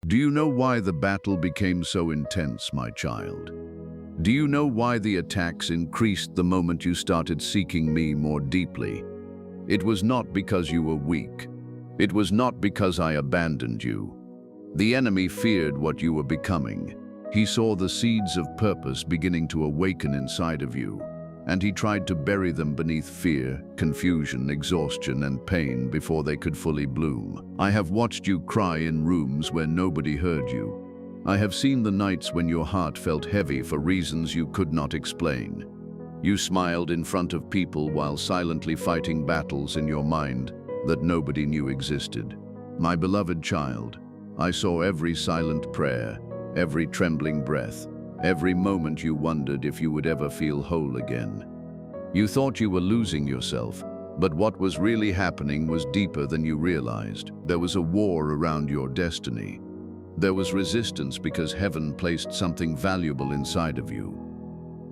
Do you know why the battle became so intense, my child? Do you know why the attacks increased the moment you started seeking me more deeply? It was not because you were weak. It was not because I abandoned you. The enemy feared what you were becoming. He saw the seeds of purpose beginning to awaken inside of you, and he tried to bury them beneath fear, confusion, exhaustion, and pain before they could fully bloom. I have watched you cry in rooms where nobody heard you. I have seen the nights when your heart felt heavy for reasons you could not explain. You smiled in front of people while silently fighting battles in your mind that nobody knew existed. My beloved child, I saw every silent prayer, every trembling breath, every moment you wondered if you would ever feel whole again. You thought you were losing yourself, but what was really happening was deeper than you realized. There was a war around your destiny. There was resistance because heaven placed something valuable inside of you.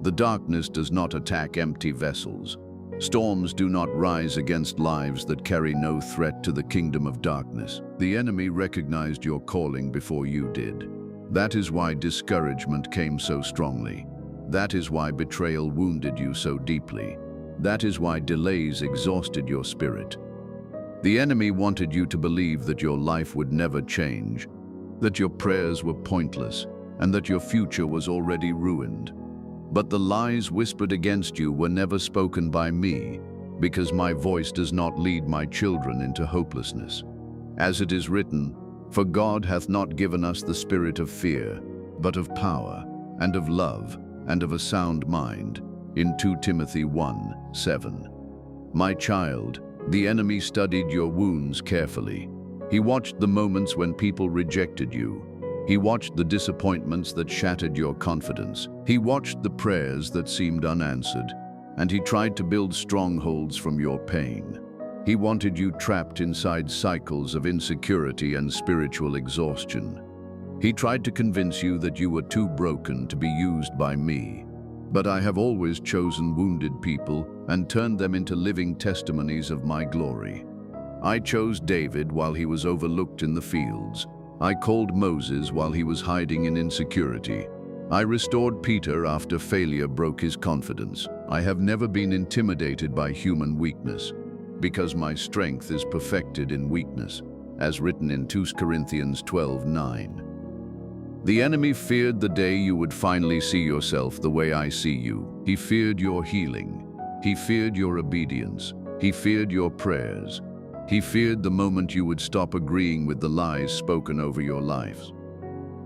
The darkness does not attack empty vessels. Storms do not rise against lives that carry no threat to the kingdom of darkness. The enemy recognized your calling before you did. That is why discouragement came so strongly. That is why betrayal wounded you so deeply. That is why delays exhausted your spirit. The enemy wanted you to believe that your life would never change, that your prayers were pointless, and that your future was already ruined. But the lies whispered against you were never spoken by me, because my voice does not lead my children into hopelessness. As it is written, "For God hath not given us the spirit of fear, but of power, and of love, and of a sound mind," in 2 Timothy 1:7. My child, the enemy studied your wounds carefully. He watched the moments when people rejected you. He watched the disappointments that shattered your confidence. He watched the prayers that seemed unanswered, and he tried to build strongholds from your pain. He wanted you trapped inside cycles of insecurity and spiritual exhaustion. He tried to convince you that you were too broken to be used by me. But I have always chosen wounded people and turned them into living testimonies of my glory. I chose David while he was overlooked in the fields. I called Moses while he was hiding in insecurity. I restored Peter after failure broke his confidence. I have never been intimidated by human weakness, because my strength is perfected in weakness, as written in 2 Corinthians 12:9. The enemy feared the day you would finally see yourself the way I see you. He feared your healing. He feared your obedience. He feared your prayers. He feared the moment you would stop agreeing with the lies spoken over your lives.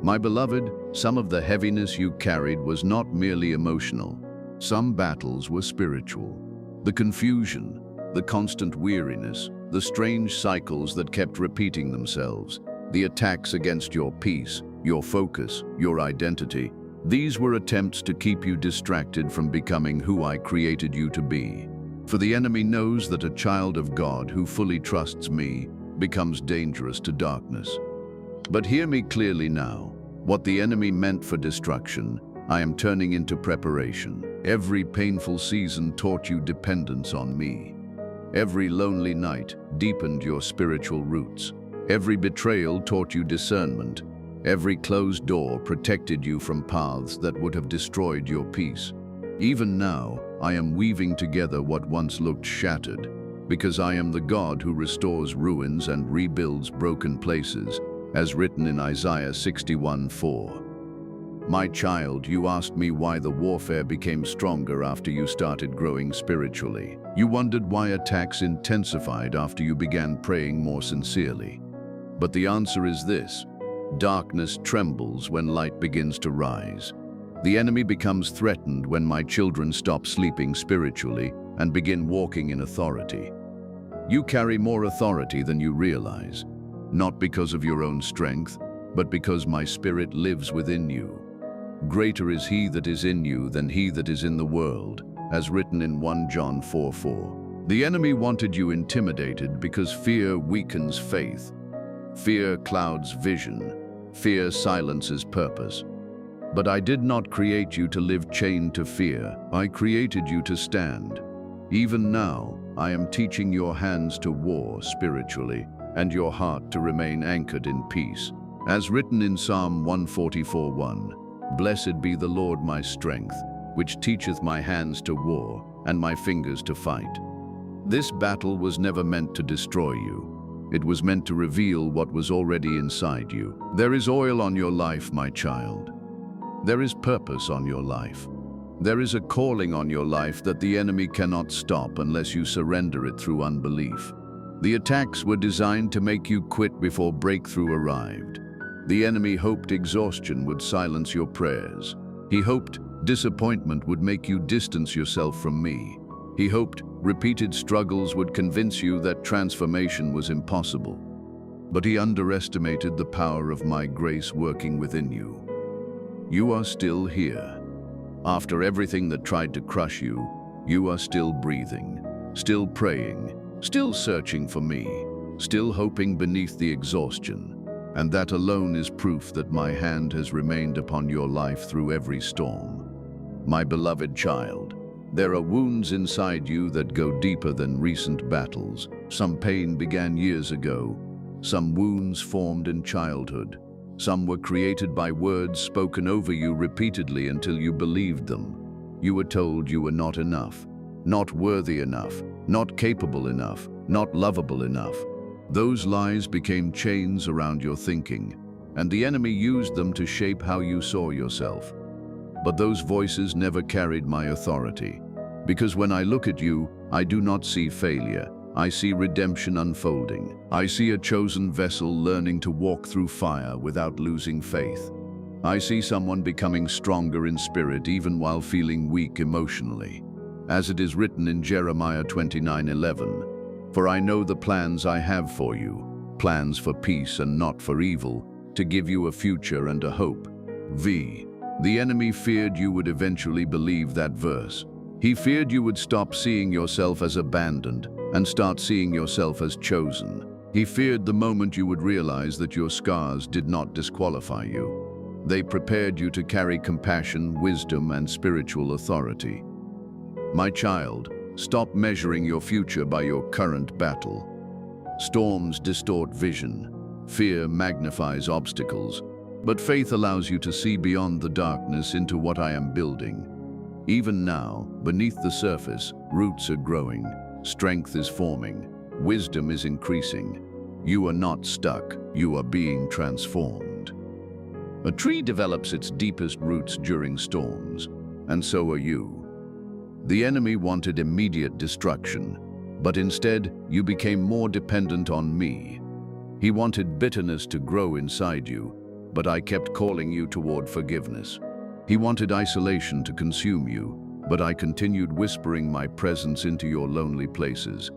My beloved, some of the heaviness you carried was not merely emotional. Some battles were spiritual. The confusion, the constant weariness, the strange cycles that kept repeating themselves, the attacks against your peace, your focus, your identity, these were attempts to keep you distracted from becoming who I created you to be. For the enemy knows that a child of God who fully trusts me becomes dangerous to darkness. But hear me clearly now. What the enemy meant for destruction, I am turning into preparation. Every painful season taught you dependence on me. Every lonely night deepened your spiritual roots. Every betrayal taught you discernment. Every closed door protected you from paths that would have destroyed your peace. Even now, I am weaving together what once looked shattered, because I am the God who restores ruins and rebuilds broken places, as written in Isaiah 61:4. My child, you asked me why the warfare became stronger after you started growing spiritually. You wondered why attacks intensified after you began praying more sincerely. But the answer is this: darkness trembles when light begins to rise. The enemy becomes threatened when my children stop sleeping spiritually and begin walking in authority. You carry more authority than you realize, not because of your own strength, but because my Spirit lives within you. Greater is He that is in you than he that is in the world, as written in 1 John 4:4. The enemy wanted you intimidated because fear weakens faith. Fear clouds vision. Fear silences purpose. But I did not create you to live chained to fear. I created you to stand. Even now, I am teaching your hands to war spiritually and your heart to remain anchored in peace. As written in Psalm 144:1, "Blessed be the Lord my strength, which teacheth my hands to war and my fingers to fight." This battle was never meant to destroy you. It was meant to reveal what was already inside you. There is oil on your life, my child. There is purpose on your life. There is a calling on your life that the enemy cannot stop unless you surrender it through unbelief. The attacks were designed to make you quit before breakthrough arrived. The enemy hoped exhaustion would silence your prayers. He hoped disappointment would make you distance yourself from me. He hoped repeated struggles would convince you that transformation was impossible. But he underestimated the power of my grace working within you. You are still here. After everything that tried to crush you, you are still breathing, still praying, still searching for me, still hoping beneath the exhaustion. And that alone is proof that my hand has remained upon your life through every storm. My beloved child, there are wounds inside you that go deeper than recent battles. Some pain began years ago. Some wounds formed in childhood. Some were created by words spoken over you repeatedly until you believed them. You were told you were not enough, not worthy enough, not capable enough, not lovable enough. Those lies became chains around your thinking, and the enemy used them to shape how you saw yourself. But those voices never carried my authority, because when I look at you, I do not see failure. I see redemption unfolding. I see a chosen vessel learning to walk through fire without losing faith. I see someone becoming stronger in spirit even while feeling weak emotionally. As it is written in Jeremiah 29:11, "For I know the plans I have for you, plans for peace and not for evil, to give you a future and a hope." The enemy feared you would eventually believe that verse. He feared you would stop seeing yourself as abandoned and start seeing yourself as chosen. He feared the moment you would realize that your scars did not disqualify you. They prepared you to carry compassion, wisdom, and spiritual authority. My child, stop measuring your future by your current battle. Storms distort vision. Fear magnifies obstacles. But faith allows you to see beyond the darkness into what I am building. Even now, beneath the surface, roots are growing, strength is forming, wisdom is increasing. You are not stuck, you are being transformed. A tree develops its deepest roots during storms, and so are you. The enemy wanted immediate destruction, but instead you became more dependent on me. He wanted bitterness to grow inside you, but I kept calling you toward forgiveness. He wanted isolation to consume you, but I continued whispering my presence into your lonely places.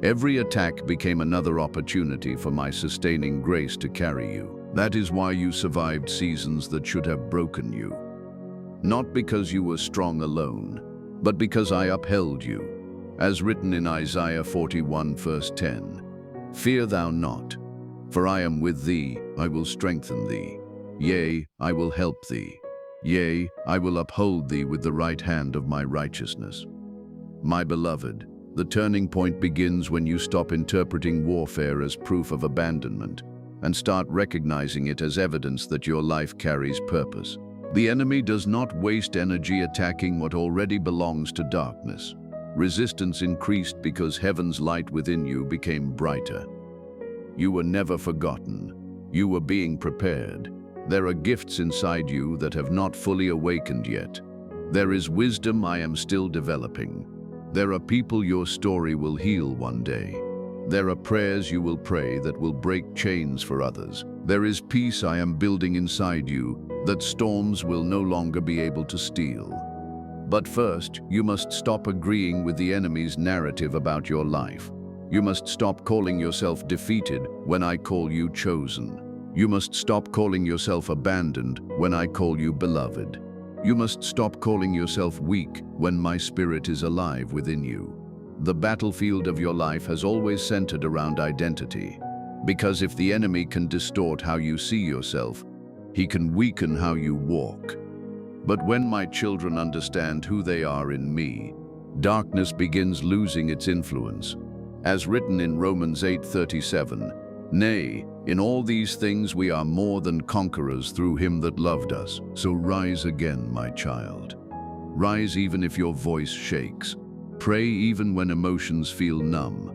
Every attack became another opportunity for my sustaining grace to carry you. That is why you survived seasons that should have broken you. Not because you were strong alone, but because I upheld you. As written in Isaiah 41 verse 10, "Fear thou not, for I am with thee, I will strengthen thee. Yea, I will help thee. Yea, I will uphold thee with the right hand of my righteousness." My beloved, the turning point begins when you stop interpreting warfare as proof of abandonment and start recognizing it as evidence that your life carries purpose. The enemy does not waste energy attacking what already belongs to darkness. Resistance increased because heaven's light within you became brighter. You were never forgotten. You were being prepared. There are gifts inside you that have not fully awakened yet. There is wisdom I am still developing. There are people your story will heal one day. There are prayers you will pray that will break chains for others. There is peace I am building inside you that storms will no longer be able to steal. But first, you must stop agreeing with the enemy's narrative about your life. You must stop calling yourself defeated when I call you chosen. You must stop calling yourself abandoned when I call you beloved. You must stop calling yourself weak when my spirit is alive within you. The battlefield of your life has always centered around identity, because if the enemy can distort how you see yourself, he can weaken how you walk. But when my children understand who they are in me, darkness begins losing its influence. As written in Romans 8:37, "Nay, In all these things we are more than conquerors through him that loved us. So rise again, my child. Rise even if your voice shakes. Pray even when emotions feel numb.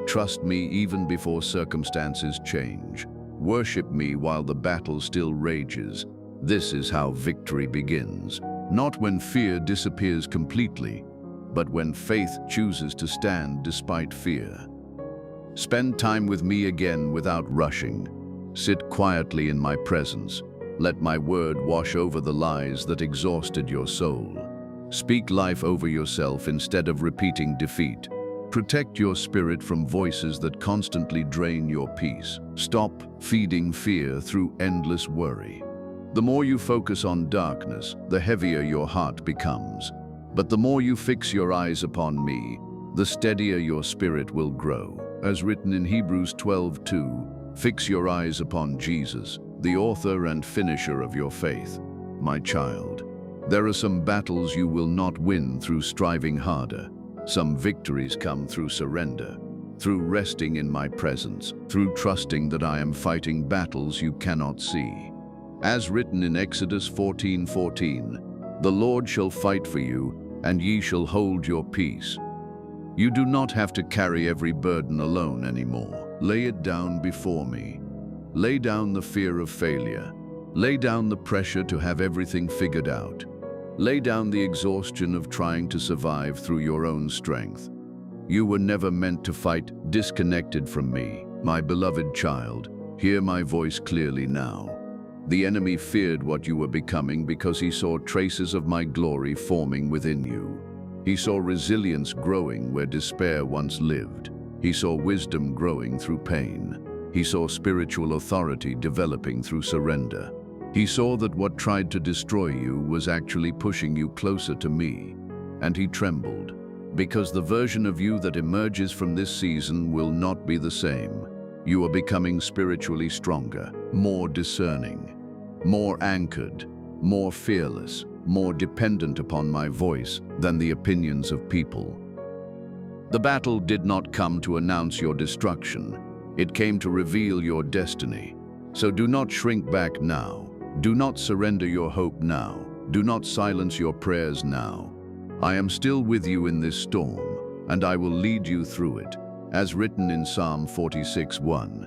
Trust me even before circumstances change. Worship me while the battle still rages. This is how victory begins. Not when fear disappears completely, but when faith chooses to stand despite fear. Spend time with me again without rushing. Sit quietly in my presence. Let my word wash over the lies that exhausted your soul. Speak life over yourself instead of repeating defeat. Protect your spirit from voices that constantly drain your peace. Stop feeding fear through endless worry. The more you focus on darkness, the heavier your heart becomes. But the more you fix your eyes upon me, the steadier your spirit will grow. As written in Hebrews 12:2, fix your eyes upon Jesus, the author and finisher of your faith. My child, there are some battles you will not win through striving harder. Some victories come through surrender, through resting in my presence, through trusting that I am fighting battles you cannot see. As written in Exodus 14:14, the Lord shall fight for you, and ye shall hold your peace. You do not have to carry every burden alone anymore. Lay it down before me. Lay down the fear of failure. Lay down the pressure to have everything figured out. Lay down the exhaustion of trying to survive through your own strength. You were never meant to fight disconnected from me. My beloved child, hear my voice clearly now. The enemy feared what you were becoming because he saw traces of my glory forming within you. He saw resilience growing where despair once lived. He saw wisdom growing through pain. He saw spiritual authority developing through surrender. He saw that what tried to destroy you was actually pushing you closer to me. And he trembled, because the version of you that emerges from this season will not be the same. You are becoming spiritually stronger, more discerning, more anchored, more fearless, more dependent upon my voice than the opinions of people. The battle did not come to announce your destruction. It came to reveal your destiny. So do not shrink back now. Do not surrender your hope now. Do not silence your prayers now. I am still with you in this storm, and I will lead you through it. As written in Psalm 46:1,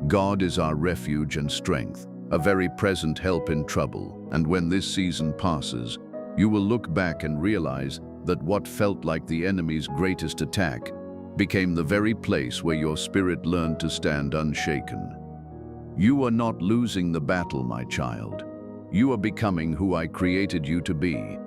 God is our refuge and strength, a very present help in trouble. And when this season passes, you will look back and realize that what felt like the enemy's greatest attack became the very place where your spirit learned to stand unshaken. You are not losing the battle, my child. You are becoming who I created you to be.